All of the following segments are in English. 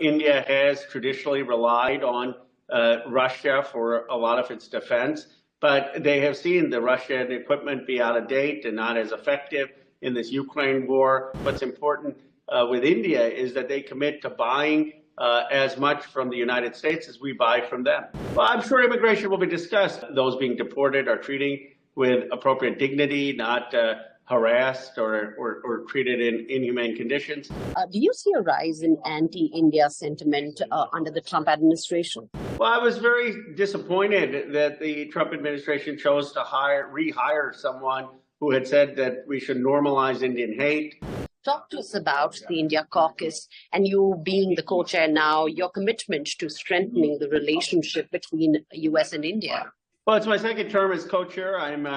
India has traditionally relied on Russia for a lot of its defense, but they have seen the Russian equipment be out of date and not as effective in this Ukraine war. What's important with India is that they commit to buying as much from the United States as we buy from them. Well, I'm sure immigration will be discussed. Those being deported are treating with appropriate dignity, not harassed or treated in inhumane conditions. Do you see a rise in anti-India sentiment under the Trump administration? Well, I was very disappointed that the Trump administration chose to rehire someone who had said that we should normalize Indian hate. Talk to us about the India Caucus and you being the co-chair now, your commitment to strengthening the relationship between US and India. Well, it's my second term as co-chair. I'm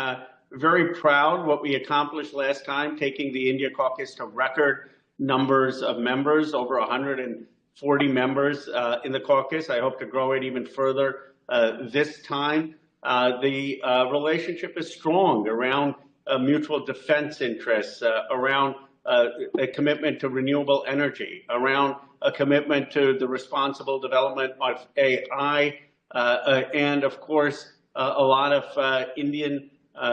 very proud what we accomplished last time, taking the India Caucus to record numbers of members, over 140 members in the caucus. I hope to grow it even further this time. The relationship is strong around mutual defense interests, around a commitment to renewable energy, around a commitment to the responsible development of AI, and of course, a lot of Indian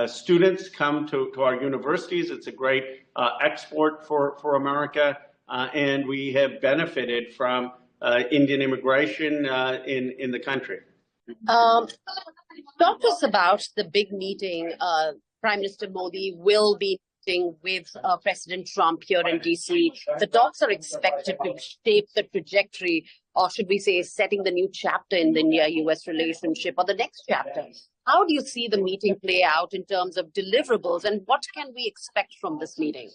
students come to our universities. It's a great export for America, and we have benefited from Indian immigration in the country. Talk to us about the big meeting. Prime Minister Modi will be meeting with President Trump here in DC. The talks are expected to shape the trajectory, or should we say, setting the new chapter in the India-US relationship, or the next chapter. How do you see the meeting play out in terms of deliverables, and what can we expect from this meeting?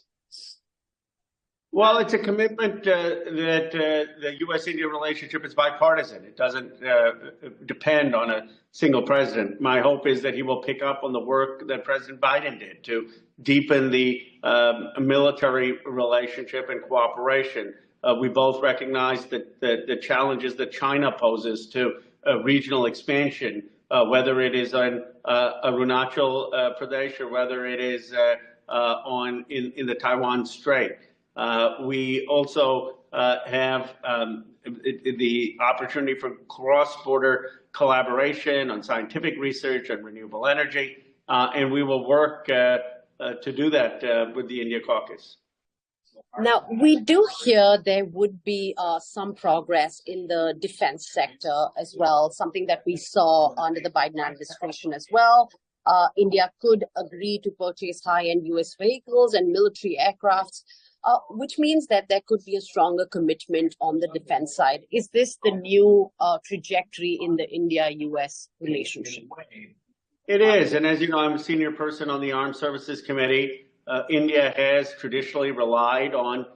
Well, it's a commitment that the U.S.-India relationship is bipartisan. It doesn't depend on a single president. My hope is that he will pick up on the work that President Biden did to deepen the military relationship and cooperation. We both recognize that the challenges that China poses to regional expansion, whether it is on Arunachal Pradesh or whether it is in the Taiwan Strait. We also have the opportunity for cross-border collaboration on scientific research and renewable energy, and we will work to do that with the India Caucus. Now, we do hear there would be some progress in the defense sector as well, something that we saw under the Biden administration as well. India could agree to purchase high-end US vehicles and military aircrafts, which means that there could be a stronger commitment on the defense side. Is this the new trajectory in the India-US relationship? It is. And as you know, I'm a senior person on the Armed Services Committee. India has traditionally relied on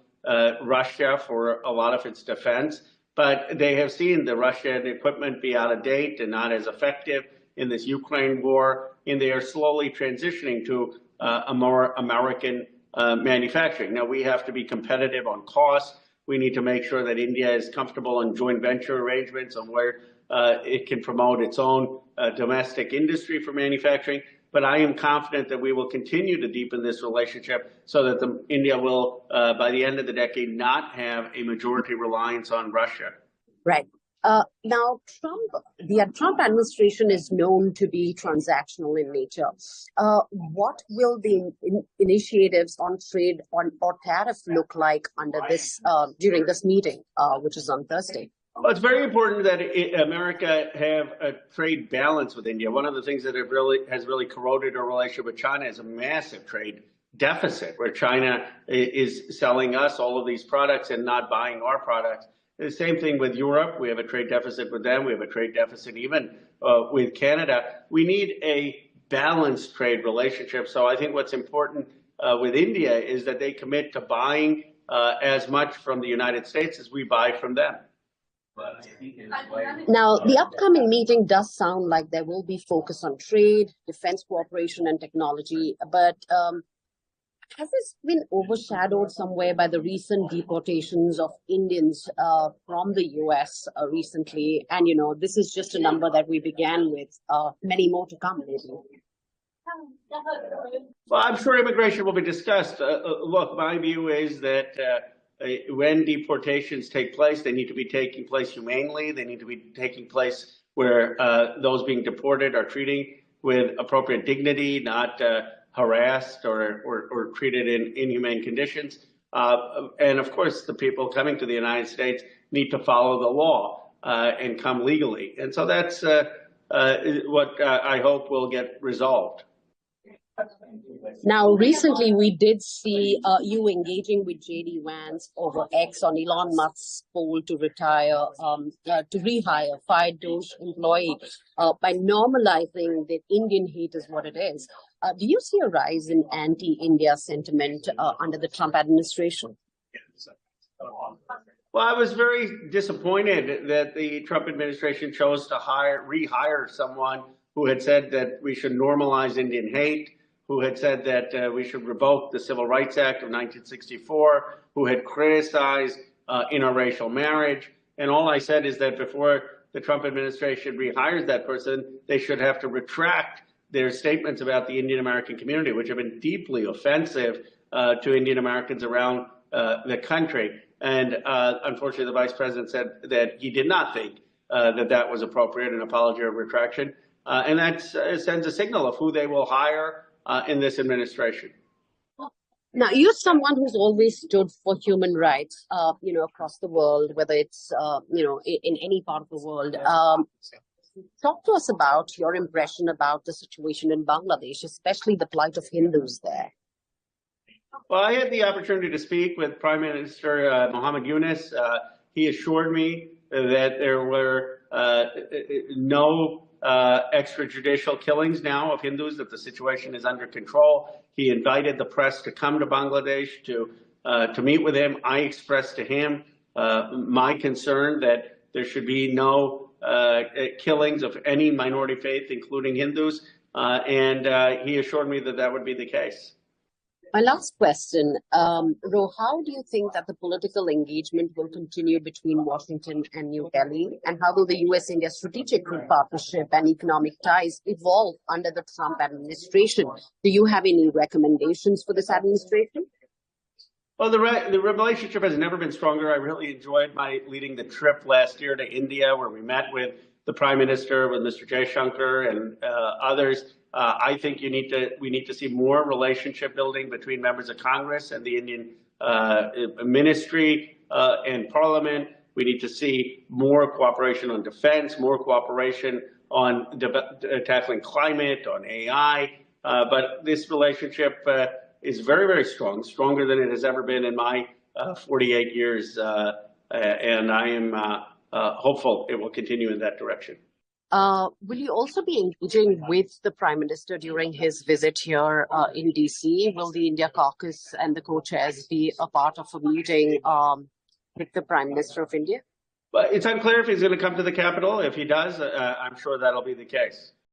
Russia for a lot of its defense, but they have seen the Russian equipment be out of date and not as effective in this Ukraine war, and they are slowly transitioning to a more American manufacturing. Now, we have to be competitive on cost. We need to make sure that India is comfortable in joint venture arrangements on where it can promote its own domestic industry for manufacturing. But I am confident that we will continue to deepen this relationship so that India will, by the end of the decade, not have a majority reliance on Russia. Right. Now, the Trump administration is known to be transactional in nature. What will the initiatives on trade or tariff look like under this during this meeting, which is on Thursday? Well, it's very important that America have a trade balance with India. One of the things that has really corroded our relationship with China is a massive trade deficit, where China is selling us all of these products and not buying our products. The same thing with Europe. We have a trade deficit with them. We have a trade deficit even with Canada. We need a balanced trade relationship. So I think what's important with India is that they commit to buying as much from the United States as we buy from them. Now, the upcoming meeting does sound like there will be focus on trade, defense cooperation, and technology, but has this been overshadowed somewhere by the recent deportations of Indians from the U.S. Recently? And, you know, this is just a number that we began with, many more to come, maybe. Well, I'm sure immigration will be discussed. Look, my view is that when deportations take place, they need to be taking place humanely. They need to be taking place where those being deported are treating with appropriate dignity, not harassed or treated in inhumane conditions. And of course, the people coming to the United States need to follow the law and come legally. And so that's what I hope will get resolved. Now, recently we did see you engaging with J.D. Vance over X on Elon Musk's poll to rehire fired Doge employee by normalizing that Indian hate is what it is. Do you see a rise in anti-India sentiment under the Trump administration? Well, I was very disappointed that the Trump administration chose to rehire someone who had said that we should normalize Indian hate, who had said that we should revoke the Civil Rights Act of 1964, who had criticized interracial marriage. And all I said is that before the Trump administration rehires that person, they should have to retract their statements about the Indian American community, which have been deeply offensive to Indian Americans around the country. And unfortunately, the vice president said that he did not think that was appropriate, an apology or retraction. And that sends a signal of who they will hire in this administration. Now, you're someone who's always stood for human rights, across the world, whether it's, in any part of the world. Talk to us about your impression about the situation in Bangladesh, especially the plight of Hindus there. Well, I had the opportunity to speak with Prime Minister Muhammad Yunus. He assured me that there were no extrajudicial killings now of Hindus, that the situation is under control. He invited the press to come to Bangladesh to meet with him. I expressed to him my concern that there should be no killings of any minority faith, including Hindus, and he assured me that that would be the case. My last question, Ro, how do you think that the political engagement will continue between Washington and New Delhi? And how will the U.S.-India strategic partnership and economic ties evolve under the Trump administration? Do you have any recommendations for this administration? Well, the relationship has never been stronger. I really enjoyed my leading the trip last year to India, where we met with the Prime Minister, with Mr. Jaishankar and others. I think we need to see more relationship building between members of Congress and the Indian ministry and Parliament. We need to see more cooperation on defense, more cooperation on tackling climate, on AI. But this relationship is very, very strong, stronger than it has ever been in my 48 years. And I am hopeful it will continue in that direction. Will you also be engaging with the Prime Minister during his visit here in DC? Will the India Caucus and the co-chairs be a part of a meeting with the Prime Minister of India? But it's unclear if he's going to come to the Capitol. If he does, I'm sure that'll be the case.